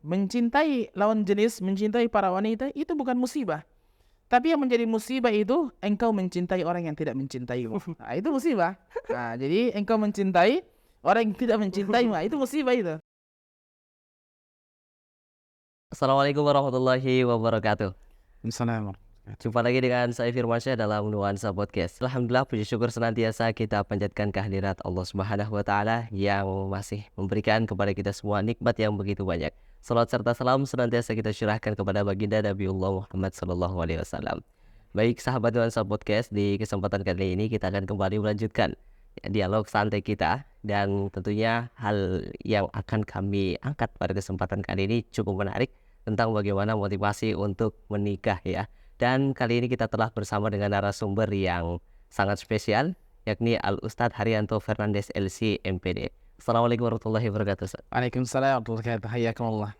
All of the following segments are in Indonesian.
mencintai lawan jenis, mencintai para wanita itu bukan musibah. Tapi yang menjadi musibah itu engkau mencintai orang yang tidak mencintaimu. Nah, itu musibah. Nah, jadi engkau mencintai orang yang tidak mencintaimu, nah, itu musibah itu. Assalamualaikum warahmatullahi wabarakatuh. Assalamualaikum. Jumpa lagi dengan saya Firmansyah dalam Nuansa Podcast. Alhamdulillah, puji syukur senantiasa kita panjatkan kehadirat Allah Subhanahu wa Ta'ala yang masih memberikan kepada kita semua nikmat yang begitu banyak. Salat serta salam senantiasa kita curahkan kepada baginda Nabiullah Muhammad Sallallahu Alaihi Wasallam. Baik sahabat Nuansa Podcast, di kesempatan kali ini kita akan kembali melanjutkan dialog santai kita, dan tentunya hal yang akan kami angkat pada kesempatan kali ini cukup menarik tentang bagaimana motivasi untuk menikah ya. Dan kali ini kita telah bersama dengan narasumber yang sangat spesial, yakni Al-Ustadz Haryanto Fernandes LC MPD. Assalamualaikum warahmatullahi wabarakatuh, Ustaz. Waalaikumsalam warahmatullahi wabarakatuh. Hayyakumullah.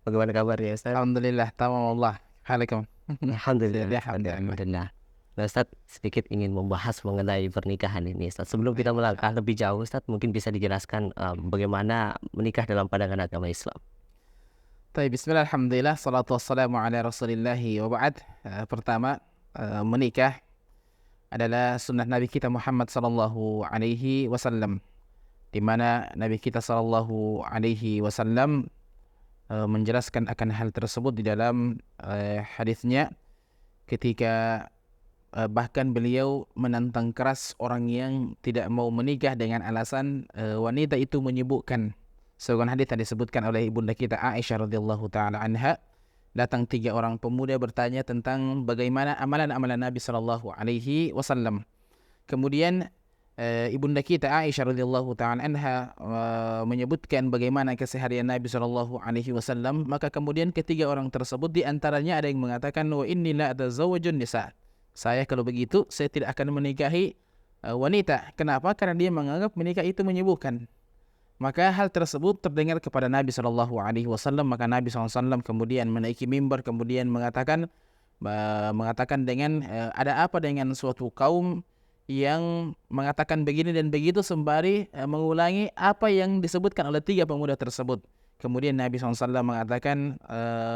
Bagaimana kabarnya, Ustaz? Alhamdulillah, tamamullah. Halakum. Alhamdulillah. Alhamdulillah. Alhamdulillah. Nah, Ustadz, sedikit ingin membahas mengenai pernikahan ini, Ustadz. Sebelum kita melangkah lebih jauh, Ustadz, mungkin bisa dijelaskan bagaimana menikah dalam pandangan agama Islam. Baik, bismillah, alhamdulillah, salatu wassalamu ala rasulillahi wa ba'd. Pertama, menikah adalah sunnah Nabi kita Muhammad sallallahu alaihi wasallam, di mana Nabi kita sallallahu alaihi wasallam menjelaskan akan hal tersebut di dalam hadisnya ketika bahkan beliau menantang keras orang yang tidak mau menikah dengan alasan wanita itu menyibukkan. Sebuah hadis yang disebutkan oleh ibunda kita Aisyah radhiyallahu taala anha, datang 3 orang pemuda bertanya tentang bagaimana amalan-amalan Nabi sallallahu alaihi wasallam. Kemudian ibunda kita Aisyah radhiyallahu taala anha menyebutkan bagaimana keseharian Nabi sallallahu alaihi wasallam. Maka kemudian ketiga orang tersebut, di antaranya ada yang mengatakan, wa inni la atazawwajun nisa. Saya kalau begitu saya tidak akan menikahi wanita. Kenapa? Karena dia menganggap menikah itu menyibukkan. Maka hal tersebut terdengar kepada Nabi sallallahu alaihi wasallam. Maka Nabi sallallahu alaihi wasallam kemudian menaiki mimbar, kemudian mengatakan dengan ada apa dengan suatu kaum yang mengatakan begini dan begitu, sembari mengulangi apa yang disebutkan oleh 3 pemuda tersebut. Kemudian Nabi SAW mengatakan,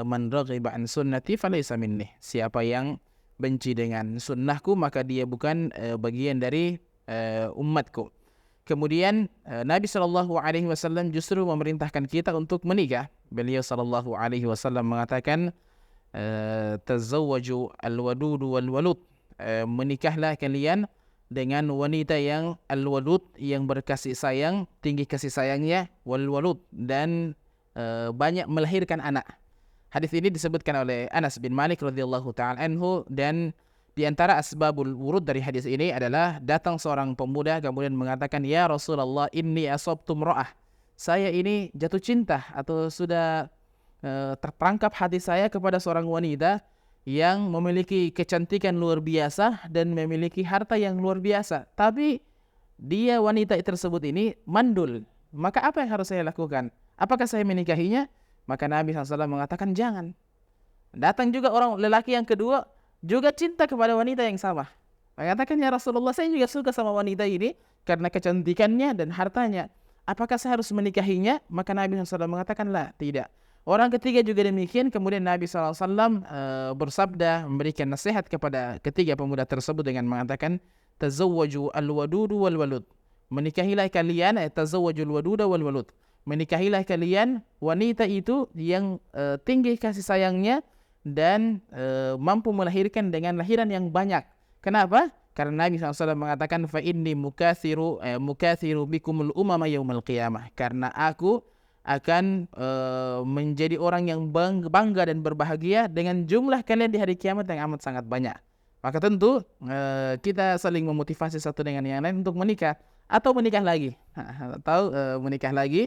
man raghiba an sunnati falaysa minni. Siapa yang benci dengan sunnahku, maka dia bukan bagian dari umatku. Kemudian Nabi SAW justru memerintahkan kita untuk menikah. Beliau SAW mengatakan, tazawwaju al-wadudu wal-walud. Menikahlah kalian dengan wanita yang al-walud, yang berkasih sayang, tinggi kasih sayangnya, wal-walud, dan banyak melahirkan anak. Hadis ini disebutkan oleh Anas bin Malik radhiyallahu taala anhu, dan di antara asbabul wurud dari hadis ini adalah datang seorang pemuda kemudian mengatakan, ya Rasulullah, inni asabtu imra'ah. Saya ini jatuh cinta atau sudah terperangkap hati saya kepada seorang wanita yang memiliki kecantikan luar biasa dan memiliki harta yang luar biasa. Tapi dia, wanita tersebut ini mandul. Maka apa yang harus saya lakukan? Apakah saya menikahinya? Maka Nabi SAW mengatakan jangan. Datang juga orang lelaki yang kedua, juga cinta kepada wanita yang sama. Mengatakan, ya Rasulullah, saya juga suka sama wanita ini karena kecantikannya dan hartanya. Apakah saya harus menikahinya? Maka Nabi SAW mengatakan, lah, tidak. Orang ketiga juga demikian. Kemudian Nabi SAW bersabda, memberikan nasihat kepada ketiga pemuda tersebut dengan mengatakan, tazawwaju al-wadudu wal-walud. Menikahilah kalian, tazawwaju al-waduda wal-walud. Menikahilah kalian wanita itu yang tinggi kasih sayangnya dan mampu melahirkan dengan lahiran yang banyak. Kenapa? Karena Nabi SAW mengatakan, fa inni mukathiru bikumul umama yaumal qiyamah. Karena aku akan menjadi orang yang bangga dan berbahagia dengan jumlah kalian di hari kiamat yang amat sangat banyak. Maka tentu kita saling memotivasi satu dengan yang lain untuk menikah atau menikah lagi, menikah lagi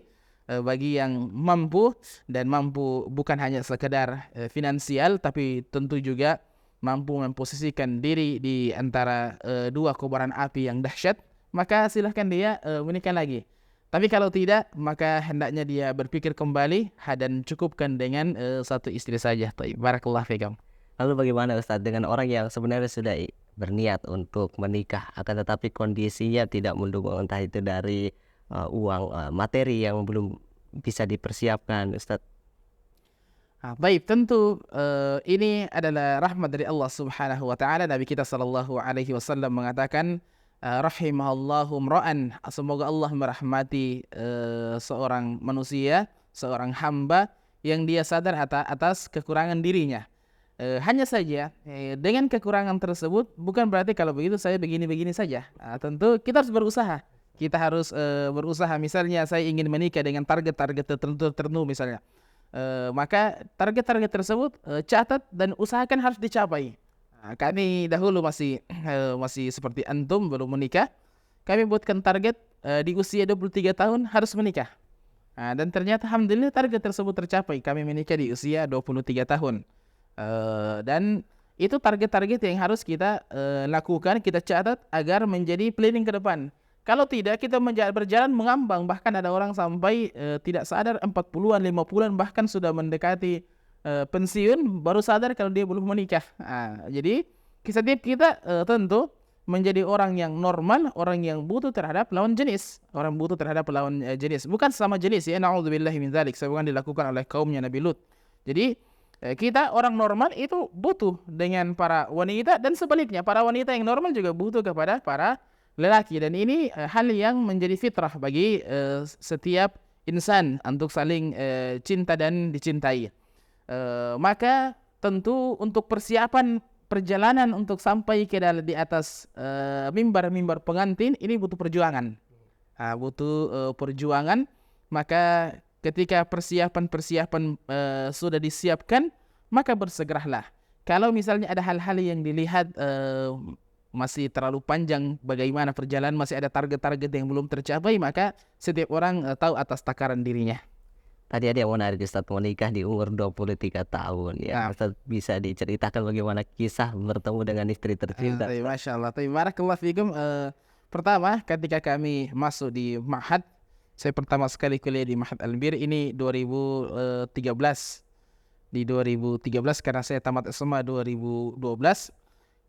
bagi yang mampu, dan mampu bukan hanya sekedar finansial, tapi tentu juga mampu memposisikan diri di antara dua kobaran api yang dahsyat, maka silahkan dia menikah lagi. Tapi kalau tidak, maka hendaknya dia berpikir kembali dan cukupkan dengan satu istri saja. Barakallahu fikum. Lalu bagaimana Ustadz dengan orang yang sebenarnya sudah berniat untuk menikah, akan tetapi kondisinya tidak mendukung, entah itu dari uang, materi yang belum bisa dipersiapkan, Ustadz? Baik, tentu ini adalah rahmat dari Allah Subhanahu wa taala. Nabi kita sallallahu alaihi wasallam mengatakan rahimahallahu imra'an, semoga Allah merahmati seorang manusia, seorang hamba yang dia sadar atas kekurangan dirinya. Hanya saja dengan kekurangan tersebut bukan berarti kalau begitu saya begini-begini saja. Tentu kita harus berusaha. Kita harus berusaha. Misalnya saya ingin menikah dengan target-target tertentu misalnya. Maka target-target tersebut catat dan usahakan harus dicapai. Kami dahulu masih seperti antum belum menikah. Kami buatkan target di usia 23 tahun harus menikah. Dan ternyata alhamdulillah target tersebut tercapai. Kami menikah di usia 23 tahun. Dan itu target-target yang harus kita lakukan, kita catat agar menjadi planning ke depan. Kalau tidak, kita berjalan mengambang. Bahkan ada orang sampai tidak sadar 40-an, 50-an, bahkan sudah mendekati pensiun, baru sadar kalau dia belum menikah. Jadi setiap kita tentu menjadi orang yang normal, orang yang butuh terhadap lawan jenis. Orang butuh terhadap lawan jenis. Bukan sama jenis ya, na'udzubillahi min dzalik. Sebagaimana dilakukan oleh kaumnya Nabi Lut. Jadi kita orang normal itu butuh dengan para wanita, dan sebaliknya para wanita yang normal juga butuh kepada para lelaki. Dan ini hal yang menjadi fitrah bagi setiap insan untuk saling cinta dan dicintai. Maka tentu untuk persiapan perjalanan untuk sampai di atas mimbar-mimbar pengantin ini butuh perjuangan. Butuh perjuangan. Maka ketika persiapan sudah disiapkan, maka bersegeralah. Kalau misalnya ada hal-hal yang dilihat masih terlalu panjang bagaimana perjalanan, masih ada target-target yang belum tercapai, maka setiap orang tahu atas takaran dirinya. Tadi ada yang menarik, Ustaz, menikah di umur 23 tahun ya. Ustaz bisa diceritakan bagaimana kisah bertemu dengan istri tercinta? Masya Allah. Barakallahu fikum. Pertama ketika kami masuk di Ma'had, saya pertama sekali kuliah di Ma'had Al-Bir ini 2013. Di 2013 karena saya tamat SMA 2012.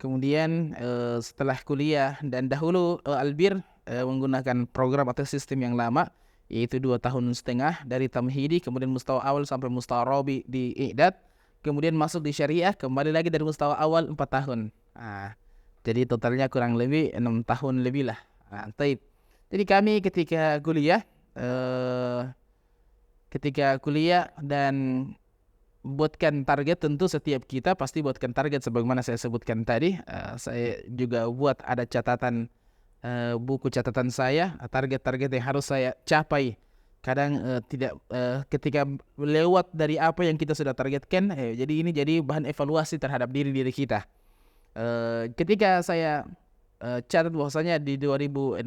Kemudian setelah kuliah, dan dahulu Al-Bir menggunakan program atau sistem yang lama, yaitu 2,5 tahun dari tamhidi, kemudian mustawa awal sampai mustawa robi di i'dad, kemudian masuk di syariah, kembali lagi dari mustawa awal 4 tahun. Jadi totalnya kurang lebih 6 tahun lebih lah. Taib. Jadi kami ketika kuliah dan buatkan target, tentu setiap kita pasti buatkan target sebagaimana saya sebutkan tadi. Saya juga buat ada catatan, buku catatan saya, target-target yang harus saya capai. Kadang tidak ketika lewat dari apa yang kita sudah targetkan, jadi ini jadi bahan evaluasi terhadap diri kita. Ketika saya catat bahwasanya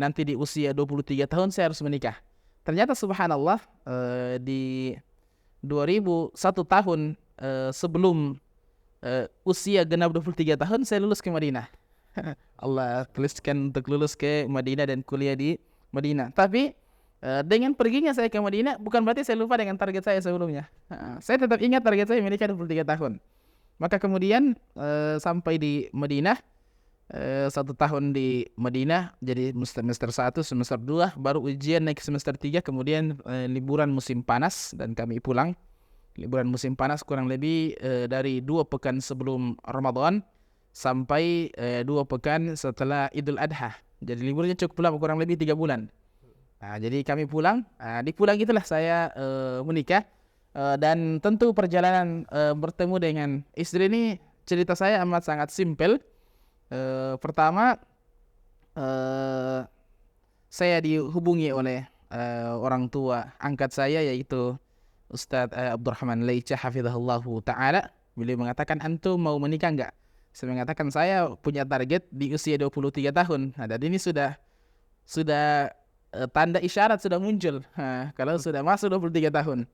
nanti di usia 23 tahun saya harus menikah. Ternyata subhanallah di 2001 tahun sebelum usia genap 23 tahun saya lulus ke Madinah. Allah tuliskan untuk lulus ke Madinah dan kuliah di Madinah. Tapi dengan perginya saya ke Madinah bukan berarti saya lupa dengan target saya sebelumnya. Saya tetap ingat target saya menikah 23 tahun. Maka kemudian sampai di Madinah, 1 tahun di Madinah, jadi semester 1, semester 2, baru ujian naik ke semester 3, kemudian liburan musim panas dan kami pulang. Liburan musim panas kurang lebih dari 2 pekan sebelum Ramadan sampai 2 pekan setelah Idul Adha. Jadi liburnya cukup lama, kurang lebih 3 bulan. Jadi kami pulang. Di pulang itulah saya menikah. Dan tentu perjalanan bertemu dengan istri ini, cerita saya amat sangat simpel. Pertama, saya dihubungi oleh orang tua angkat saya, yaitu Ustadz Abdurrahman Leica hafizahullahu ta'ala. Beliau mengatakan, antum mau menikah enggak? Saya mengatakan saya punya target di usia 23 tahun. Dan ini sudah tanda isyarat sudah muncul. Kalau sudah masuk 23 tahun.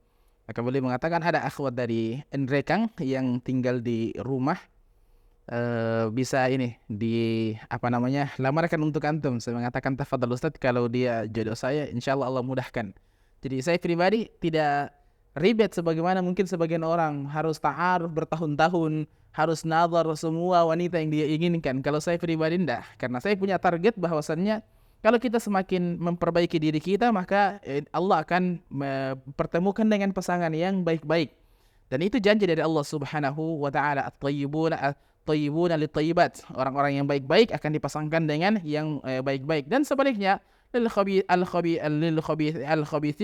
Maka beliau mengatakan ada akhwat dari Nrekang yang tinggal di rumah, bisa ini lamarkan untuk antum. Saya mengatakan tafadhal Ustaz, kalau dia jodoh saya insyaallah Allah mudahkan. Jadi saya pribadi tidak ribet sebagaimana mungkin sebagian orang harus ta'aruf bertahun-tahun, harus nazar semua wanita yang dia inginkan. Kalau saya pribadi enggak, karena saya punya target bahwasannya kalau kita semakin memperbaiki diri kita, maka Allah akan mempertemukan dengan pasangan yang baik-baik. Dan itu janji dari Allah Subhanahu wa taala, at-thayyibuna lit-thayyibat. Orang-orang yang baik-baik akan dipasangkan dengan yang baik-baik, dan sebaliknya al-khabithina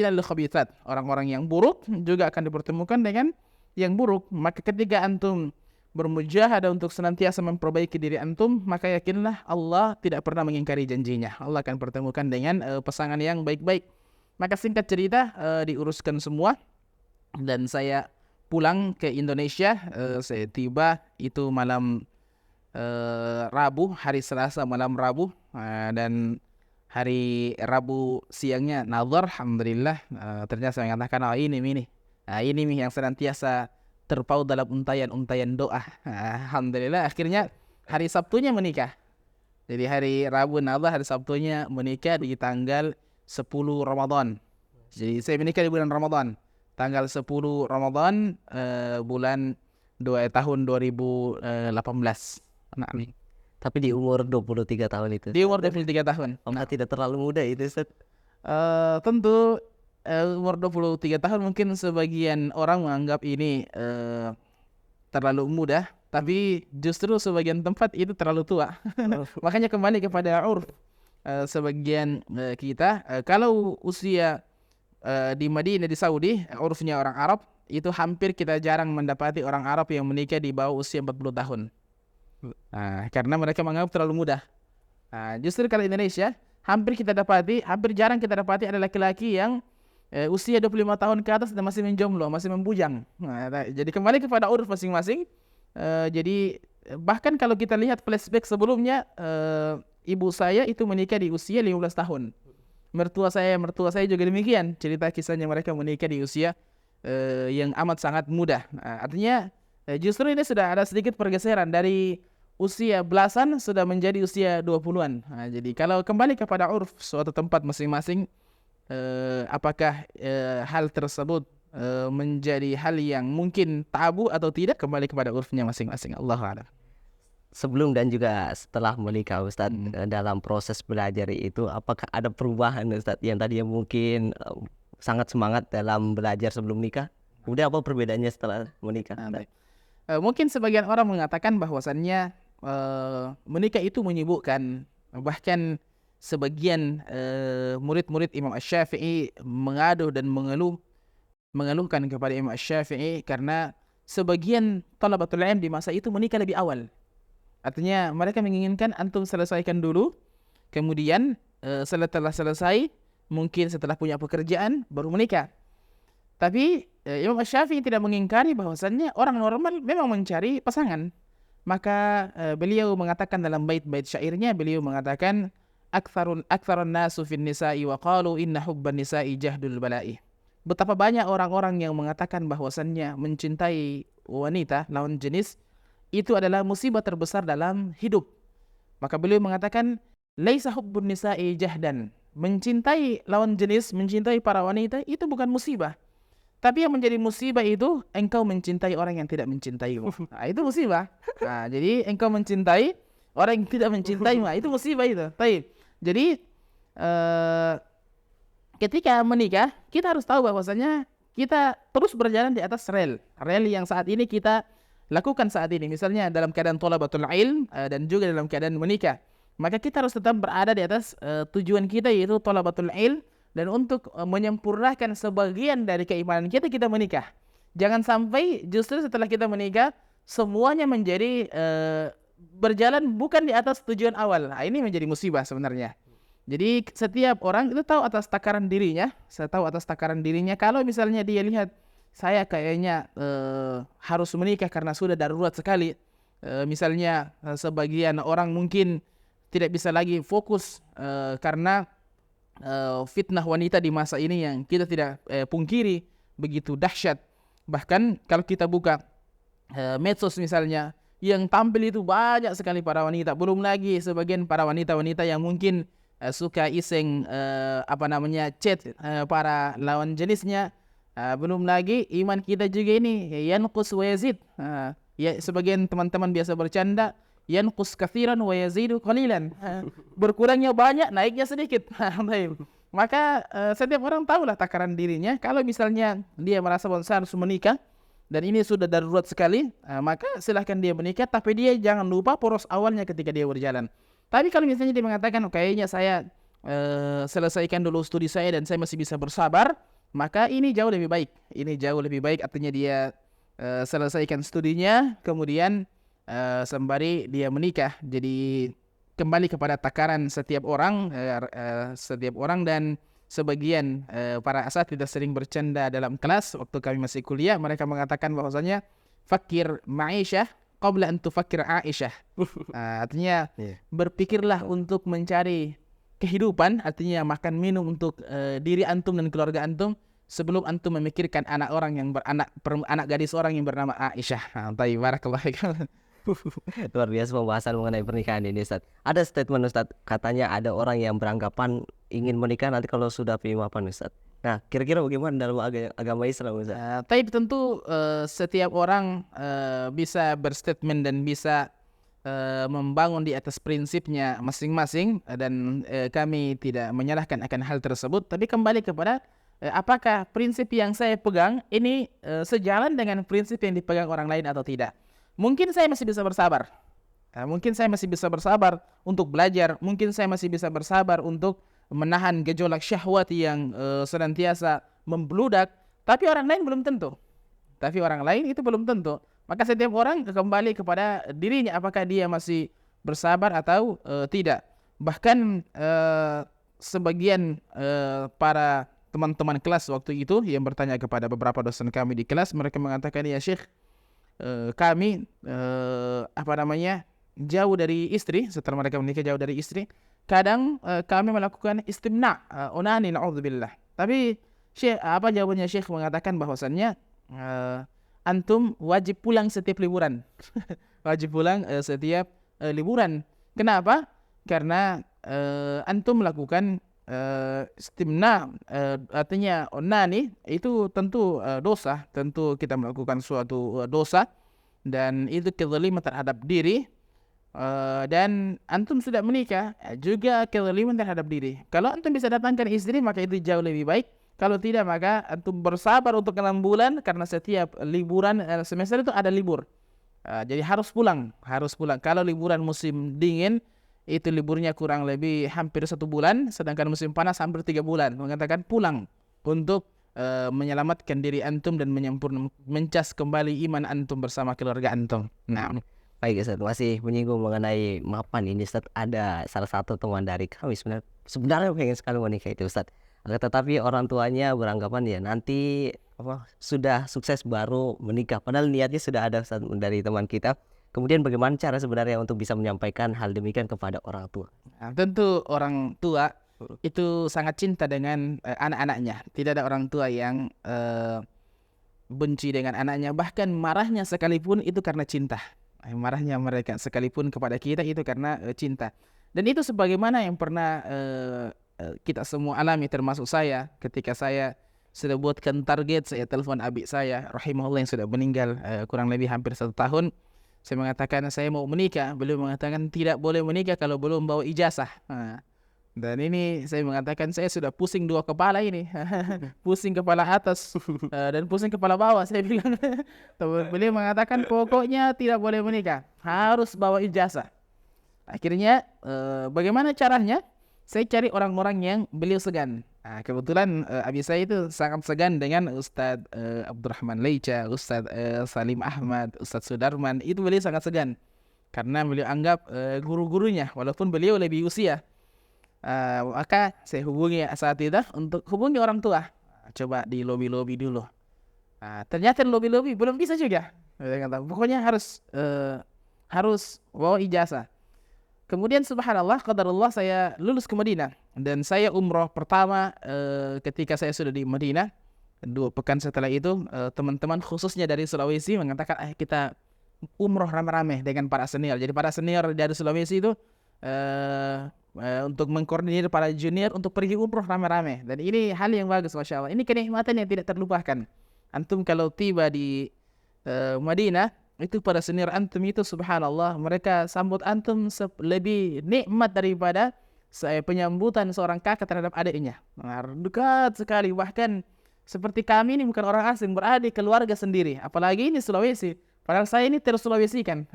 lil-khabithat. Orang-orang yang buruk juga akan dipertemukan dengan yang buruk. Maka ketika antum bermujahadah untuk senantiasa memperbaiki diri antum, maka yakinlah Allah tidak pernah mengingkari janjinya. Allah akan pertemukan dengan pasangan yang baik-baik. Maka singkat cerita, diuruskan semua dan saya pulang ke Indonesia. Saya tiba itu malam Rabu, hari Selasa malam Rabu, dan hari Rabu siangnya nazar. Alhamdulillah, ternyata saya mengatakan, oh ini nih yang senantiasa terpaut dalam untayan-untayan doa. Alhamdulillah, akhirnya hari Sabtunya menikah. Jadi hari Rabu nazar, hari Sabtunya menikah di tanggal 10 Ramadan. Jadi saya menikah di bulan Ramadan, tanggal 10 Ramadan, bulan tahun 2018. Nah, Tapi di umur 23 tahun itu. di umur 23 tahun. Apakah tidak terlalu muda itu, Ustaz? Tentu umur 23 tahun mungkin sebagian orang menganggap ini terlalu muda, tapi justru sebagian tempat itu terlalu tua. Makanya kembali kepada urf. Sebagian kita, kalau usia di Madinah, di Saudi, urfnya orang Arab, itu hampir kita jarang mendapati orang Arab yang menikah di bawah usia 40 tahun. Karena mereka menganggap terlalu mudah. Justru kalau Indonesia, hampir jarang kita dapati ada laki-laki yang usia 25 tahun ke atas dan masih menjomblo, masih membujang. Jadi kembali kepada uruf masing-masing. Jadi bahkan kalau kita lihat flashback sebelumnya, ibu saya itu menikah di usia 15 tahun. Mertua saya juga demikian. Cerita kisahnya, mereka menikah di usia yang amat sangat muda. Artinya justru ini sudah ada sedikit pergeseran dari usia belasan sudah menjadi usia 20-an. Jadi kalau kembali kepada urf suatu tempat masing-masing, apakah hal tersebut menjadi hal yang mungkin tabu atau tidak, kembali kepada urfnya masing-masing. Allahu a'lam. Sebelum dan juga setelah menikah, Ustaz, dalam proses belajar itu apakah ada perubahan, Ustaz, yang tadinya mungkin sangat semangat dalam belajar sebelum nikah? Kemudian apa perbedaannya setelah menikah? Mungkin sebagian orang mengatakan bahwasannya menikah itu menyibukkan. Bahkan sebagian murid-murid Imam Asy-Syafi'i mengaduh dan mengeluhkan kepada Imam Asy-Syafi'i karena sebagian thalabatul ilm di masa itu menikah lebih awal. Artinya mereka menginginkan antum selesaikan dulu, kemudian setelah selesai, mungkin setelah punya pekerjaan, baru menikah. Tapi Imam Asy-Syafi'i tidak mengingkari bahwasannya orang normal memang mencari pasangan. Maka beliau mengatakan dalam bait-bait syairnya, beliau mengatakan, aktsarun nasu fin nisa'i wa qalu inna hubban nisa'i jahdul bala'i. Betapa banyak orang-orang yang mengatakan bahwasannya mencintai wanita lawan jenis itu adalah musibah terbesar dalam hidup. Maka beliau mengatakan, laisa hubbun nisa'i jahdan. Mencintai lawan jenis, mencintai para wanita itu bukan musibah. Tapi yang menjadi musibah itu engkau mencintai orang yang tidak mencintaimu. Itu musibah. Jadi engkau mencintai orang yang tidak mencintaimu, itu musibah itu. Baik. Jadi ketika menikah, kita harus tahu bahwasanya kita terus berjalan di atas rel yang saat ini kita lakukan saat ini. Misalnya dalam keadaan thalabatul ilm dan juga dalam keadaan menikah, maka kita harus tetap berada di atas tujuan kita, yaitu thalabatul ilm. Dan untuk menyempurnakan sebagian dari keimanan kita menikah. Jangan sampai justru setelah kita menikah semuanya menjadi berjalan bukan di atas tujuan awal. Ini menjadi musibah sebenarnya. Jadi setiap orang itu tahu atas takaran dirinya. Kalau misalnya dia lihat, saya kayaknya harus menikah karena sudah darurat sekali. Misalnya sebagian orang mungkin tidak bisa lagi fokus karena fitnah wanita di masa ini yang kita tidak pungkiri begitu dahsyat. Bahkan kalau kita buka medsos misalnya, yang tampil itu banyak sekali para wanita. Belum lagi sebagian para wanita-wanita yang mungkin suka iseng chat para lawan jenisnya. Belum lagi iman kita juga ini yanqus wa yazid. Ya, sebagian teman-teman biasa bercanda, yanqus katsiran wa yazidu qalilan. Berkurangnya banyak, naiknya sedikit. Maka setiap orang tahulah takaran dirinya. Kalau misalnya dia merasa bahwa harus menikah, dan ini sudah darurat sekali, maka silahkan dia menikah, tapi dia jangan lupa poros awalnya ketika dia berjalan. Tapi kalau misalnya dia mengatakan, kayaknya saya selesaikan dulu studi saya dan saya masih bisa bersabar, maka ini jauh lebih baik. Ini jauh lebih baik, artinya dia selesaikan studinya, kemudian sembari dia menikah. Jadi kembali kepada takaran setiap orang, dan sebagian para asatidzah sering bercanda dalam kelas waktu kami masih kuliah. Mereka mengatakan bahwasanya fakir ma'isyah qabla an tufakkir Aisyah. Artinya berpikirlah untuk mencari kehidupan, artinya makan minum untuk diri antum dan keluarga antum sebelum antum memikirkan anak gadis orang yang bernama Aisyah. Tayyib, barakallahu fikum. Luar biasa pembahasan mengenai pernikahan ini, Ustaz. Ada statement Ustaz, katanya ada orang yang beranggapan ingin menikah nanti kalau sudah punya mapan, Ustaz. Nah, kira-kira bagaimana dalam agama Islam, Ustaz? Tapi tentu setiap orang bisa berstatement dan bisa membangun di atas prinsipnya masing-masing, dan kami tidak menyalahkan akan hal tersebut. Tapi kembali kepada apakah prinsip yang saya pegang ini sejalan dengan prinsip yang dipegang orang lain atau tidak. Mungkin saya masih bisa bersabar. Mungkin saya masih bisa bersabar untuk belajar. Mungkin saya masih bisa bersabar untuk menahan gejolak syahwat yang senantiasa membludak. Tapi orang lain belum tentu. Maka setiap orang kembali kepada dirinya, apakah dia masih bersabar atau tidak. Bahkan sebagian para teman-teman kelas waktu itu yang bertanya kepada beberapa dosen kami di kelas, mereka mengatakan, ya Syekh, kami jauh dari istri. Setelah mereka menikah jauh dari istri, kadang kami melakukan istimna, onani, na'udzubillah. Tapi Syekh, apa jawabannya? Syekh mengatakan bahwasannya antum wajib pulang setiap liburan. Wajib pulang setiap liburan. Kenapa? Karena antum melakukan istimna, artinya onani, itu tentu dosa. Tentu kita melakukan suatu dosa, dan itu kezaliman terhadap diri. Dan antum sudah menikah, juga kezaliman terhadap diri. Kalau antum bisa datangkan istri, maka itu jauh lebih baik. Kalau tidak, maka antum bersabar untuk 6 bulan, karena setiap liburan semester itu ada libur. Jadi harus pulang. Kalau liburan musim dingin, itu liburnya kurang lebih hampir 1 bulan, sedangkan musim panas hampir 3 bulan. Mengatakan pulang untuk menyelamatkan diri antum dan mencas kembali iman antum bersama keluarga antum. Nah, baik Ustaz, masih menyinggung mengenai mapan ini, Ustaz. Ada salah satu teman dari kami sebenarnya pengen sekali menikah itu, Ustaz. Tetapi orang tuanya beranggapan ya nanti sudah sukses baru menikah. Padahal niatnya sudah ada, Ustaz, dari teman kita. Kemudian bagaimana cara sebenarnya untuk bisa menyampaikan hal demikian kepada orang tua? Tentu orang tua itu sangat cinta dengan anak-anaknya. Tidak ada orang tua yang benci dengan anaknya. Bahkan marahnya sekalipun itu karena cinta. Marahnya mereka sekalipun kepada kita itu karena cinta. Dan itu sebagaimana yang pernah kita semua alami, termasuk saya. Ketika saya sudah buatkan target, saya telepon adik saya rahimahullah yang sudah meninggal kurang lebih hampir 1 tahun. Saya mengatakan saya mau menikah. Beliau mengatakan tidak boleh menikah kalau belum bawa ijazah. Dan ini saya mengatakan saya sudah pusing 2 kepala ini. Pusing kepala atas dan pusing kepala bawah, saya bilang. Beliau mengatakan pokoknya tidak boleh menikah, harus bawa ijazah. Akhirnya bagaimana caranya? Saya cari orang-orang yang beliau segan. Kebetulan abi saya itu sangat segan dengan Ustadz Abdurrahman Leica, Ustadz Salim Ahmad, Ustadz Sudarman. Itu beliau sangat segan karena beliau anggap guru-gurunya, walaupun beliau lebih usia. Maka saya hubungi asatidzah untuk hubungi orang tua. Coba di lobi-lobi dulu. Ternyata di lobi-lobi belum bisa juga. Pokoknya harus bawa ijazah. Kemudian subhanallah, qadarullah, saya lulus ke Madinah. Dan saya umroh pertama ketika saya sudah di Madinah. 2 pekan setelah itu, teman-teman khususnya dari Sulawesi mengatakan, kita umroh rame-rame dengan para senior. Jadi para senior dari Sulawesi itu untuk mengkoordinir para junior untuk pergi umroh rame-rame. Dan ini hal yang bagus, Masya Allah. Ini kenikmatan yang tidak terlupakan. Antum kalau tiba di Madinah, itu para senior antum itu subhanallah, mereka sambut antum lebih nikmat daripada penyambutan seorang kakak terhadap adiknya. Dekat sekali, bahkan seperti kami ini bukan orang asing, berada di keluarga sendiri. Apalagi ini Sulawesi. Padahal saya ini tersulawesi kan.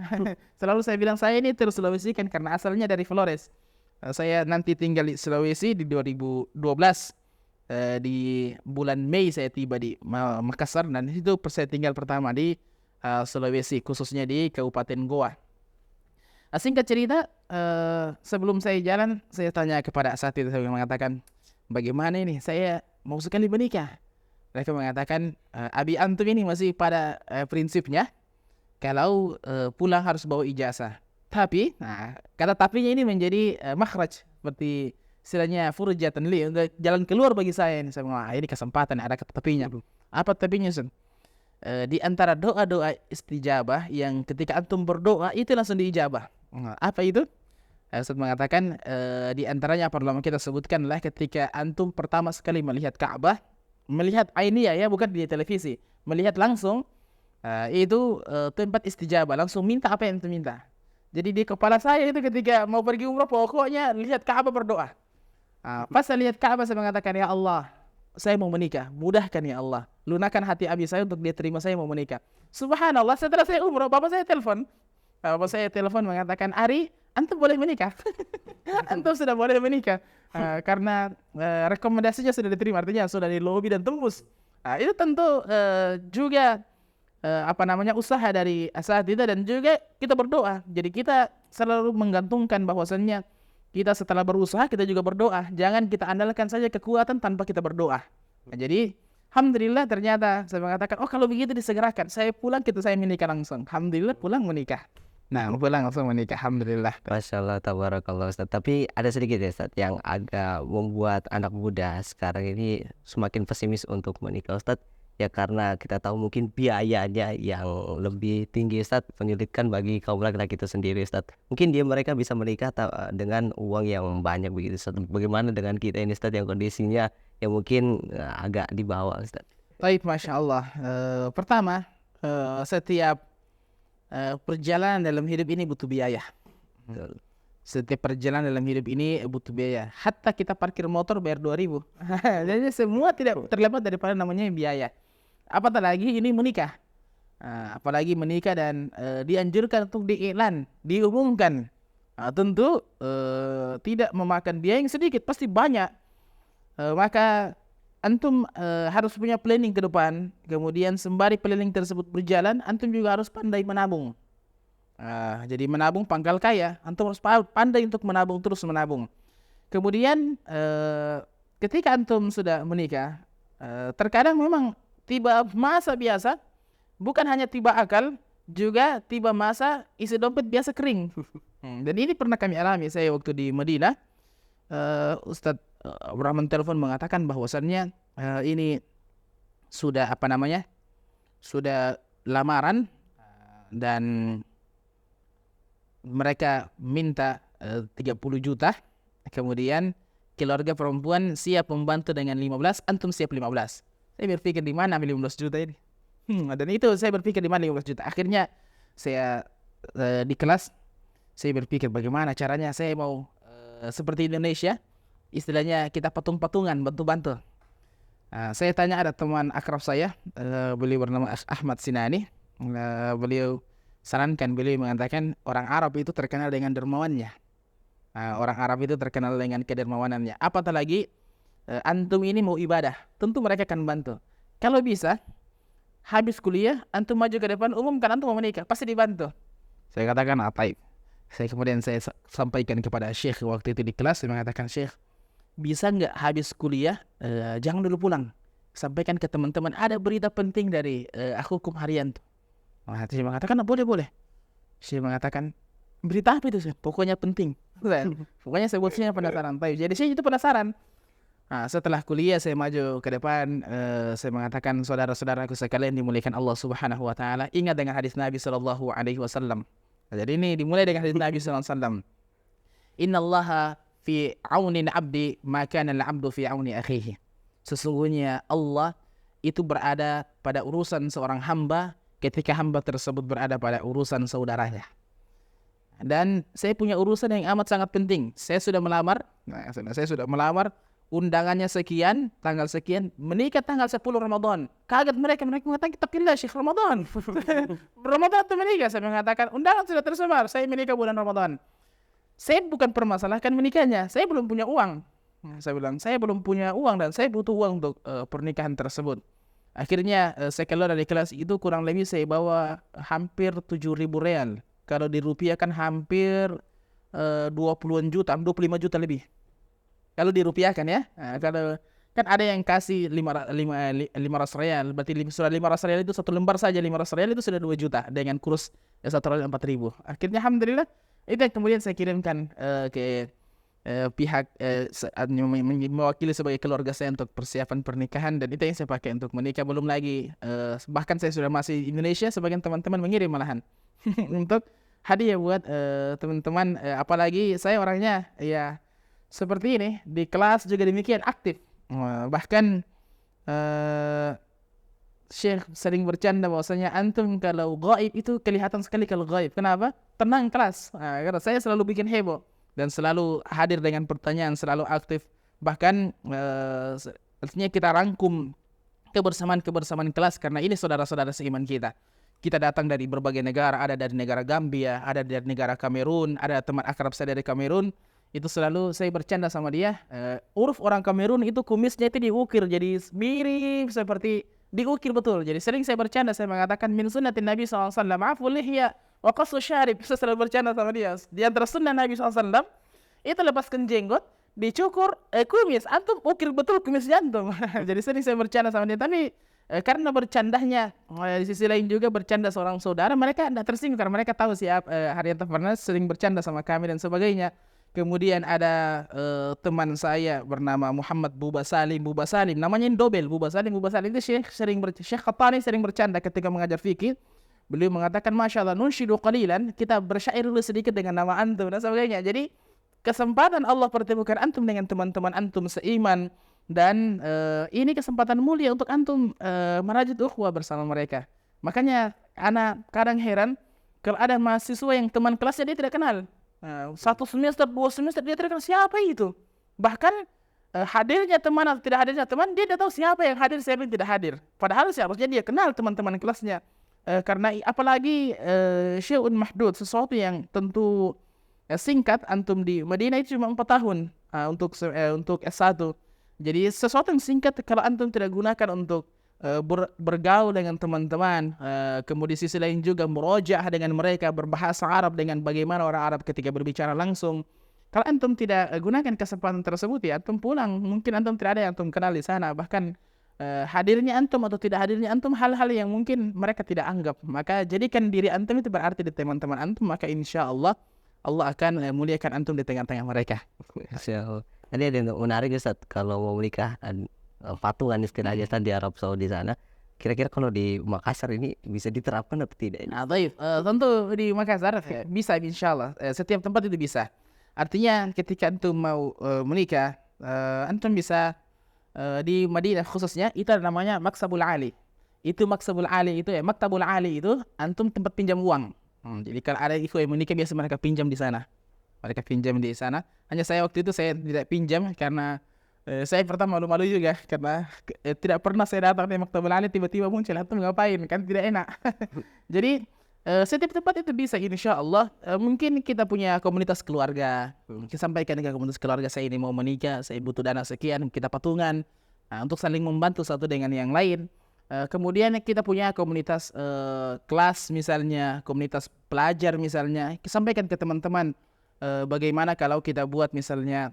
Selalu saya bilang saya ini tersulawesi kan karena asalnya dari Flores. Saya nanti tinggal di Sulawesi di 2012. Di bulan Mei saya tiba di Makassar, dan di situ saya tinggal pertama di Sulawesi, khususnya di Kabupaten Goa. Singkat cerita, sebelum saya jalan, saya tanya kepada saat itu, saya mengatakan, bagaimana ini? Saya mau sekali menikah. Mereka mengatakan, abi antum ini masih pada prinsipnya, kalau pulang harus bawa ijazah. Tapi, kata tapinya ini menjadi makhraj, seperti istilahnya furjatan li, jalan keluar bagi saya ini. Saya bilang, ini kesempatan, ada kata tapinya. Apa tapinya, Sun? Di antara doa-doa istijabah yang ketika antum berdoa itu langsung diijabah. Apa itu? Ustaz mengatakan di antaranya apa lama kita sebutkanlah ketika antum pertama sekali melihat Ka'bah, melihat ainiyah ya, bukan di televisi, melihat langsung, itu tempat istijabah, langsung minta apa yang antum minta. Jadi di kepala saya itu ketika mau pergi umrah pokoknya lihat Ka'bah berdoa. Pas saya lihat Ka'bah saya mengatakan, ya Allah, saya mau menikah, mudahkan ya Allah, lunakan hati abi saya untuk dia terima saya mau menikah. Subhanallah, setelah saya umrah, bapak saya telepon mengatakan, Ari, antum boleh menikah. Antum sudah boleh menikah. Karena rekomendasinya sudah diterima, artinya sudah di lobby dan tembus. Itu tentu juga usaha dari asatidz dan juga kita berdoa. Jadi kita selalu menggantungkan bahwasannya kita setelah berusaha kita juga berdoa. Jangan kita andalkan saja kekuatan tanpa kita berdoa. Jadi alhamdulillah ternyata saya mengatakan, oh kalau begitu disegerakan. Saya pulang saya menikah langsung. Alhamdulillah pulang menikah. Pulang langsung menikah, alhamdulillah. Masya Allah, tabarakallah Ustaz. Tapi ada sedikit ya Ustaz yang agak membuat anak muda sekarang ini semakin pesimis untuk menikah Ustaz. Ya karena kita tahu mungkin biayanya yang lebih tinggi Ustaz, menyulitkan bagi kaum laki-laki itu sendiri Ustaz. Mungkin mereka bisa menikah dengan uang yang banyak begitu Ustaz. Bagaimana dengan kita ini Ustaz yang kondisinya yang mungkin agak di bawah Ustaz? Baik, Masya Allah. Pertama, setiap perjalanan dalam hidup ini butuh biaya. Setiap perjalanan dalam hidup ini butuh biaya. Hatta kita parkir motor bayar 2.000. Jadi semua tidak terlepas daripada namanya biaya. Apatah lagi ini menikah. Apalagi menikah dan dianjurkan untuk diiklan, diumumkan. Tentu tidak memakan biaya yang sedikit, pasti banyak. Maka antum harus punya planning ke depan. Kemudian sembari planning tersebut berjalan, antum juga harus pandai menabung. Jadi menabung pangkal kaya. Antum harus pandai untuk menabung, terus menabung. Kemudian ketika antum sudah menikah, terkadang memang tiba masa biasa, bukan hanya tiba akal, juga tiba masa isi dompet biasa kering. Dan ini pernah kami alami. Saya waktu di Madinah, Ustadz Rahman telepon mengatakan bahwasannya ini sudah sudah lamaran dan mereka minta 30 juta. Kemudian keluarga perempuan siap membantu dengan 15, antum siap 15. Saya berpikir di mana ambil 15 juta ini? Dan itu saya berpikir di mana 15 juta. Akhirnya saya di kelas saya berpikir bagaimana caranya saya mau seperti Indonesia, istilahnya kita patung-patungan, bantu-bantu. Saya tanya ada teman akrab saya, beliau bernama Ahmad Sinani. Beliau sarankan, beliau mengatakan orang Arab itu terkenal dengan dermawannya. Orang Arab itu terkenal dengan kedermawanannya. Apatah lagi antum ini mau ibadah, tentu mereka akan bantu. Kalau bisa habis kuliah antum maju ke depan, umumkan antum mau menikah, pasti dibantu. Saya katakan taib. Kemudian saya sampaikan kepada Syekh waktu itu di kelas. Saya mengatakan, Syekh, bisa nggak habis kuliah jangan dulu pulang, sampaikan ke teman-teman ada berita penting dari Akhukum Haryanto. Saya mengatakan boleh. Saya mengatakan berita apa itu sih? Pokoknya penting. Pokoknya saya buatnya penasaran. Jadi saya itu penasaran. Setelah kuliah saya maju ke depan, saya mengatakan, saudara-saudaraku sekalian dimuliakan Allah Subhanahu wa taala, ingat dengan hadis Nabi sallallahu alaihi wasallam. Jadi ini dimulai dengan hadis Nabi sallallahu alaihi wasallam. Innallaha fi auni al-'abdi ma kana al-'abdu fi auni akhihi. Sesungguhnya Allah itu berada pada urusan seorang hamba ketika hamba tersebut berada pada urusan saudaranya. Dan saya punya urusan yang amat sangat penting. Saya sudah melamar undangannya sekian, tanggal sekian, menikah tanggal 10 Ramadan. Kaget mereka mengatakan kita pilih Syekh Ramadan. Ramadan itu menikah. Saya mengatakan undangan sudah tersebar, saya menikah bulan Ramadan. Saya bukan permasalahkan menikahnya, saya belum punya uang. Saya bilang saya belum punya uang dan saya butuh uang untuk pernikahan tersebut. Akhirnya saya keluar dari kelas itu kurang lebih saya bawa hampir 7.000 real. Kalau dirupiahkan hampir 20-an juta, 25 juta lebih. Kalau dirupiahkan ya, kalau kan ada yang kasih 500 real, berarti sudah 500 real itu satu lembar saja 500 real itu sudah 2 juta dengan kurs satu real 4.000. Akhirnya alhamdulillah itu yang kemudian saya kirimkan ke pihak mewakili sebagai keluarga saya untuk persiapan pernikahan, dan itu yang saya pakai untuk menikah. Belum lagi bahkan saya sudah masih di Indonesia, sebagian teman-teman mengirim malahan untuk hadiah buat teman-teman, apalagi saya orangnya ya seperti ini, di kelas juga demikian aktif. Bahkan Syekh sering bercanda bahwasanya antum kalau gaib itu kelihatan sekali kalau gaib. Kenapa? Tenang kelas. Karena saya selalu bikin heboh dan selalu hadir dengan pertanyaan, selalu aktif. Bahkan artinya kita rangkum kebersamaan kelas karena ini saudara-saudara seiman kita. Kita datang dari berbagai negara, ada dari negara Gambia, ada dari negara Kamerun, ada teman akrab saya dari Kamerun. Itu selalu saya bercanda sama dia, uruf orang Kamerun itu kumisnya itu diukir jadi mirip seperti diukir betul. Jadi sering saya bercanda, saya mengatakan min sunnatin Nabi SAW afu lihya wa qassu syarib. Saya selalu bercanda sama dia. Di antara sunnah Nabi SAW itu lepaskan jenggot, dicukur kumis, antum ukir betul kumis jantung. Jadi sering saya bercanda sama dia, tapi karena bercandanya di sisi lain juga bercanda seorang saudara, mereka tidak tersinggung karena mereka tahu siapa Haryanto Farnas sering bercanda sama kami dan sebagainya. Kemudian ada teman saya bernama Muhammad Buba Salim, namanya Dobel Buba Salim itu Syekh Qahtani sering bercanda ketika mengajar fikih. Beliau mengatakan Masya Allah nunshidu qalilan, kita bersyair dulu sedikit dengan nama antum dan sebagainya. Jadi kesempatan Allah pertemukan antum dengan teman-teman antum seiman, dan ini kesempatan mulia untuk antum merajut ukhuwah bersama mereka. Makanya anak kadang heran kalau ada mahasiswa yang teman kelasnya dia tidak kenal. 1 semester, 2 semester dia tidak kenal siapa itu. Bahkan hadirnya teman atau tidak hadirnya teman, dia tidak tahu siapa yang hadir, siapa yang tidak hadir. Padahal seharusnya dia kenal teman-teman kelasnya. Karena apalagi syai'un mahdud, sesuatu yang tentu singkat. Antum di Madinah itu cuma 4 tahun untuk S1. Jadi sesuatu yang singkat kalau antum tidak gunakan untuk bergaul dengan teman-teman, kemudian sisi lain juga murojaah dengan mereka, berbahasa Arab dengan bagaimana orang Arab ketika berbicara langsung. Kalau antum tidak gunakan kesempatan tersebut, ya antum pulang, mungkin antum tidak ada yang antum kenal di sana. Bahkan hadirnya antum atau tidak hadirnya antum hal-hal yang mungkin mereka tidak anggap. Maka jadikan diri antum itu berarti di teman-teman antum, maka insya Allah Allah akan muliakan antum di tengah-tengah mereka. Insya Allah. Tadi ada yang menarik Ustaz, kalau mau menikah patungan istilahnya di Arab Saudi sana. Kira-kira kalau di Makassar ini bisa diterapkan atau tidak? Nah, baik, tentu di Makassar bisa insyaallah. Setiap tempat itu bisa. Artinya ketika antum mau menikah, antum bisa di Madinah khususnya itu ada namanya Maksabul Ali. Itu Maksabul Ali itu Maktabul Ali itu antum tempat pinjam uang. Jadi kalau ada ikhwah yang menikah biasa mereka pinjam di sana. Mereka pinjam di sana. Hanya saya waktu itu saya tidak pinjam karena saya pertama malu-malu juga karena tidak pernah saya datang di Maktabul Ali tiba-tiba muncul antum ngapain, kan tidak enak. Jadi setiap tempat itu bisa insya Allah. Mungkin kita punya komunitas keluarga, kita sampaikan ke komunitas keluarga, saya ini mau menikah, saya butuh dana sekian, kita patungan untuk saling membantu satu dengan yang lain. Kemudian kita punya komunitas kelas misalnya, komunitas pelajar misalnya, kita sampaikan ke teman-teman bagaimana kalau kita buat misalnya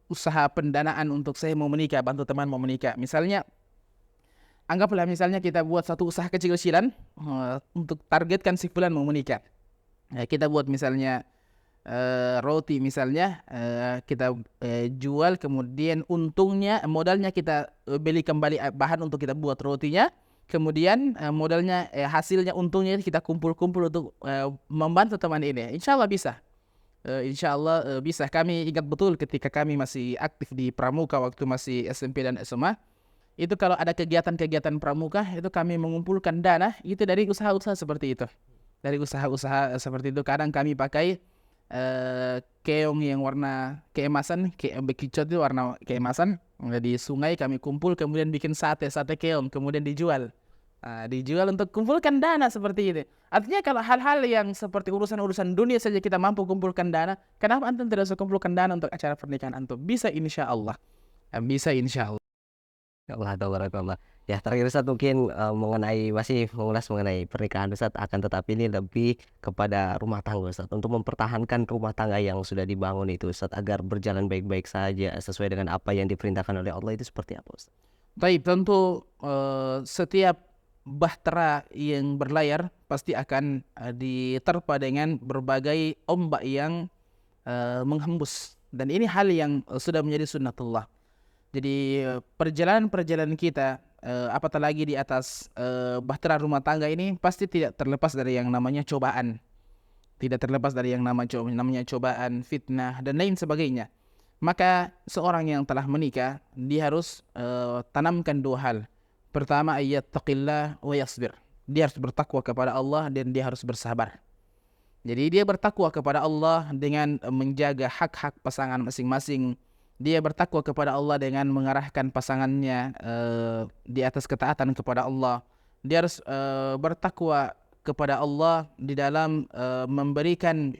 usaha pendanaan untuk saya mau menikah, bantu teman mau menikah. Misalnya anggaplah misalnya kita buat satu usaha kecil-kecilan untuk targetkan si fulan mau menikah. Kita buat misalnya roti misalnya, kita jual, kemudian untungnya modalnya kita beli kembali bahan untuk kita buat rotinya, kemudian modalnya hasilnya untungnya kita kumpul-kumpul untuk membantu teman ini. Insya Allah bisa. Insya Allah bisa. Kami ingat betul ketika kami masih aktif di Pramuka waktu masih SMP dan SMA. Itu kalau ada kegiatan-kegiatan pramuka itu kami mengumpulkan dana itu dari usaha-usaha seperti itu. Dari usaha-usaha seperti itu kadang kami pakai keong yang warna keemasan, bekicot itu warna keemasan. Di sungai kami kumpul, kemudian bikin sate keong, kemudian dijual. Dijual untuk kumpulkan dana seperti ini. Artinya kalau hal-hal yang seperti urusan-urusan dunia saja kita mampu kumpulkan dana, kenapa antum tidak bisa kumpulkan dana untuk acara pernikahan antum? Bisa insya Allah. Bisa insya Allah. Allah tabarakallah. Ya terakhir Ustaz mungkin masih mengulas mengenai pernikahan Ustaz, akan tetapi ini lebih kepada rumah tangga Ustaz, untuk mempertahankan rumah tangga yang sudah dibangun itu Ustaz agar berjalan baik-baik saja sesuai dengan apa yang diperintahkan oleh Allah, itu seperti apa Ustaz? Baik, tentu setiap bahtera yang berlayar pasti akan diterpa dengan berbagai ombak yang menghembus, dan ini hal yang sudah menjadi sunnatullah. Jadi perjalanan-perjalanan kita apatah lagi di atas bahtera rumah tangga ini pasti tidak terlepas dari yang namanya cobaan. Tidak terlepas dari yang namanya cobaan, fitnah dan lain sebagainya. Maka seorang yang telah menikah dia harus tanamkan dua hal. Pertama, ayattaqillah wa yasbir. Dia harus bertakwa kepada Allah dan dia harus bersabar. Jadi dia bertakwa kepada Allah dengan menjaga hak-hak pasangan masing-masing. Dia bertakwa kepada Allah dengan mengarahkan pasangannya di atas ketaatan kepada Allah. Dia harus bertakwa kepada Allah di dalam memberikan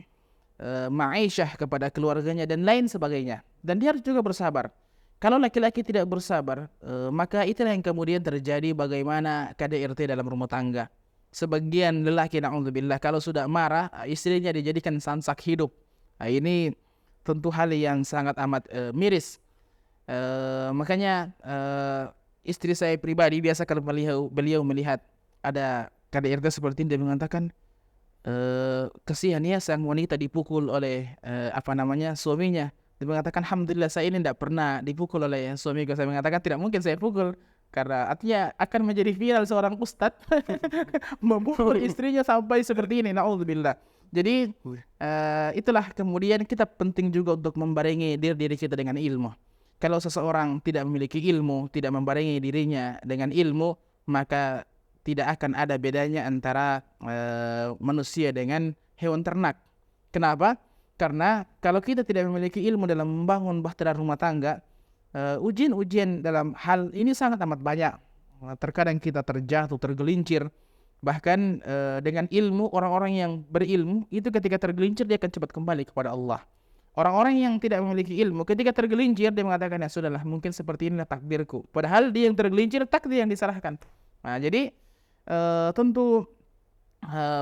ma'isyah kepada keluarganya dan lain sebagainya. Dan dia harus juga bersabar. Kalau laki-laki tidak bersabar, maka itulah yang kemudian terjadi bagaimana KDRT dalam rumah tangga. Sebagian lelaki, na'udzubillah, kalau sudah marah, istrinya dijadikan sansak hidup. Ini tentu hal yang sangat amat miris. Makanya istri saya pribadi biasa kalau beliau melihat ada KDRT seperti ini, dia mengatakan kasihan ya sang wanita dipukul oleh suaminya. Dia mengatakan, alhamdulillah saya ini tidak pernah dipukul oleh suamiku. Saya mengatakan tidak mungkin saya pukul, karena artinya akan menjadi viral seorang ustadz memukul istrinya sampai seperti ini. Na'udzubillah. Jadi itulah kemudian kita penting juga untuk membarengi diri kita dengan ilmu. Kalau seseorang tidak memiliki ilmu, tidak membarengi dirinya dengan ilmu, maka tidak akan ada bedanya antara manusia dengan hewan ternak. Kenapa? Karena kalau kita tidak memiliki ilmu dalam membangun bahtera rumah tangga, ujian-ujian dalam hal ini sangat amat banyak. Terkadang kita terjatuh, tergelincir. Bahkan dengan ilmu, orang-orang yang berilmu itu ketika tergelincir dia akan cepat kembali kepada Allah. Orang-orang yang tidak memiliki ilmu ketika tergelincir dia mengatakan, ya sudahlah, mungkin seperti inilah takdirku. Padahal dia yang tergelincir, takdir yang disalahkan. Jadi tentu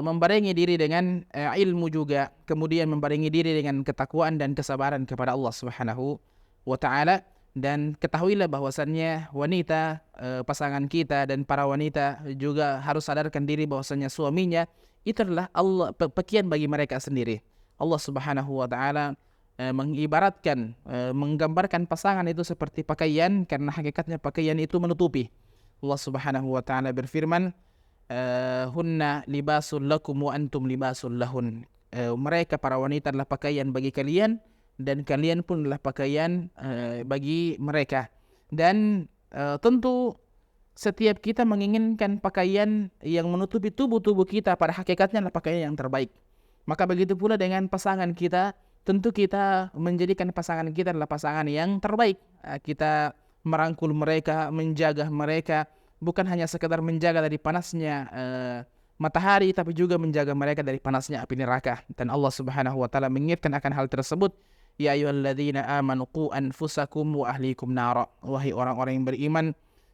membarengi diri dengan ilmu juga, kemudian membarengi diri dengan ketakwaan dan kesabaran kepada Allah Subhanahu wa taala. Dan ketahuilah bahwasannya wanita, pasangan kita dan para wanita juga harus sadarkan diri bahwasannya suaminya itu adalah Allah, pakaian bagi mereka sendiri. Allah Subhanahu wa taala mengibaratkan, menggambarkan pasangan itu seperti pakaian, karena hakikatnya pakaian itu menutupi. Allah Subhanahu wa taala berfirman, hunna libasul lakum wa antum libasul lahun. Mereka para wanita adalah pakaian bagi kalian dan kalian pun adalah pakaian bagi mereka. Dan tentu setiap kita menginginkan pakaian yang menutupi tubuh kita, pada hakikatnya adalah pakaian yang terbaik. Maka begitu pula dengan pasangan kita, tentu kita menjadikan pasangan kita adalah pasangan yang terbaik. Kita merangkul mereka, menjaga mereka, bukan hanya sekedar menjaga dari panasnya matahari, tapi juga menjaga mereka dari panasnya api neraka. Dan Allah Subhanahu wa taala mengingatkan akan hal tersebut, ya ayyuhalladzina amanu qu anfusakum wa ahlikum nara. Wahai orang-orang yang beriman,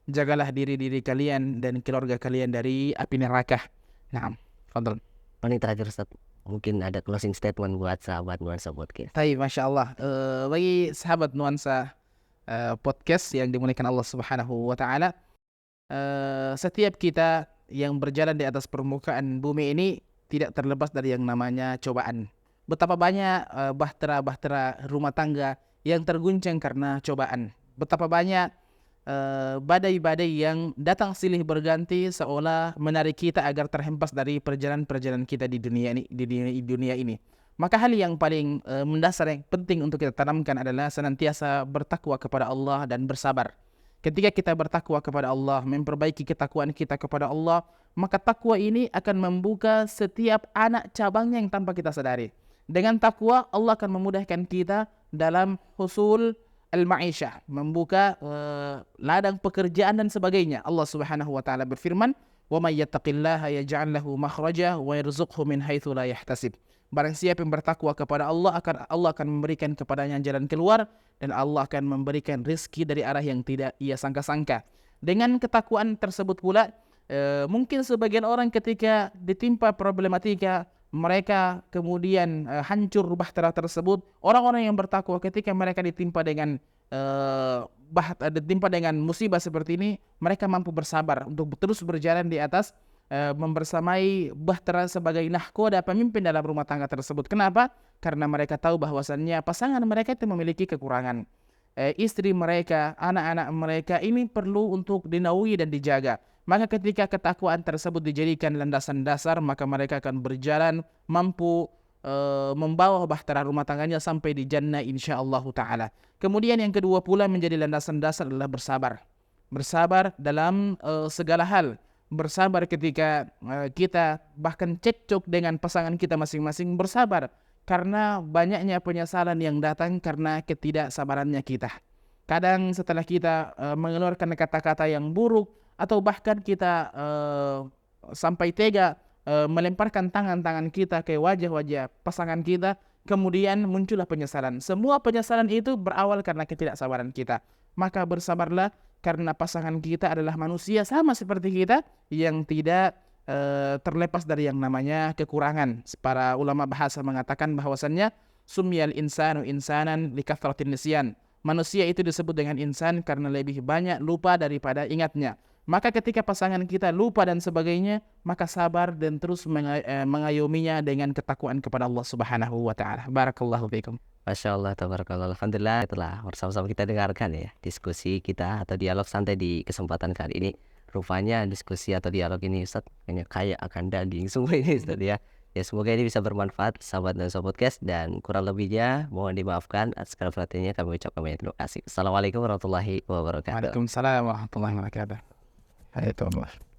jagalah diri-diri kalian dan keluarga kalian dari api neraka. Naam, fadhal. Paling terakhir Ustaz, mungkin ada closing statement buat sahabat Nuansa Podcast. Baik, Masya Allah. Bagi sahabat Nuansa Podcast yang dimuliakan Allah Subhanahu wa taala, setiap kita yang berjalan di atas permukaan bumi ini tidak terlepas dari yang namanya cobaan. Betapa banyak bahtera-bahtera rumah tangga yang terguncang karena cobaan. Betapa banyak badai-badai yang datang silih berganti seolah menarik kita agar terhempas dari perjalanan-perjalanan kita di dunia ini. Maka hal yang paling mendasar yang penting untuk kita tanamkan adalah senantiasa bertakwa kepada Allah dan bersabar. Ketika kita bertakwa kepada Allah, memperbaiki ketakwaan kita kepada Allah, maka takwa ini akan membuka setiap anak cabangnya yang tanpa kita sadari. Dengan takwa Allah akan memudahkan kita dalam husul al-ma'isyah, membuka ladang pekerjaan dan sebagainya. Allah Subhanahu wa taala berfirman, "Wa may yattaqillaha yaj'al lahu makhraja wa yarzuqhu min haitsu la yahtasib." Barang siapa yang bertakwa kepada Allah akan memberikan kepadanya jalan keluar, dan Allah akan memberikan rezeki dari arah yang tidak ia sangka-sangka. Dengan ketakwaan tersebut pula, mungkin sebagian orang ketika ditimpa problematika, mereka kemudian hancur bahtera tersebut. Orang-orang yang bertakwa ketika mereka ditimpa dengan musibah seperti ini, mereka mampu bersabar untuk terus berjalan di atas, membersamai bahtera sebagai nahkoda, pemimpin dalam rumah tangga tersebut. Kenapa? Karena mereka tahu bahwasannya pasangan mereka itu memiliki kekurangan. Istri mereka, anak-anak mereka ini perlu untuk dinaungi dan dijaga. Maka ketika ketakwaan tersebut dijadikan landasan dasar, maka mereka akan berjalan mampu membawa bahtera rumah tangganya sampai di jannah insyaallah taala. Kemudian yang kedua pula menjadi landasan dasar adalah bersabar. Bersabar dalam segala hal. Bersabar ketika kita bahkan cekcok dengan pasangan kita masing-masing, bersabar karena banyaknya penyesalan yang datang karena ketidaksabarannya kita. Kadang setelah kita mengeluarkan kata-kata yang buruk, atau bahkan kita sampai tega melemparkan tangan-tangan kita ke wajah-wajah pasangan kita, kemudian muncullah penyesalan. Semua penyesalan itu berawal karena ketidaksabaran kita. Maka bersabarlah, karena pasangan kita adalah manusia sama seperti kita yang tidak terlepas dari yang namanya kekurangan. Para ulama bahasa mengatakan bahwasannya sumyal insanu insanan likathratin nisyan. Manusia itu disebut dengan insan karena lebih banyak lupa daripada ingatnya. Maka ketika pasangan kita lupa dan sebagainya, maka sabar dan terus mengayominya dengan ketakwaan kepada Allah Subhanahu wa taala. Barakallahu fiikum. Masya Allah, tabarakallah. Alhamdulillah telah bersama-sama kita dengarkan ya diskusi kita atau dialog santai di kesempatan kali ini. Rupanya diskusi atau dialog ini Ustaz kayaknya kaya akan daging semua ini Ustaz ya. Ya semoga ini bisa bermanfaat sahabat dan sahabat podcast, dan kurang lebihnya mohon dimaafkan. Atas segala perhatiannya kami ucapkan banyak terima kasih. Assalamualaikum warahmatullahi wabarakatuh. Waalaikumsalam warahmatullahi wabarakatuh. Hayatullah.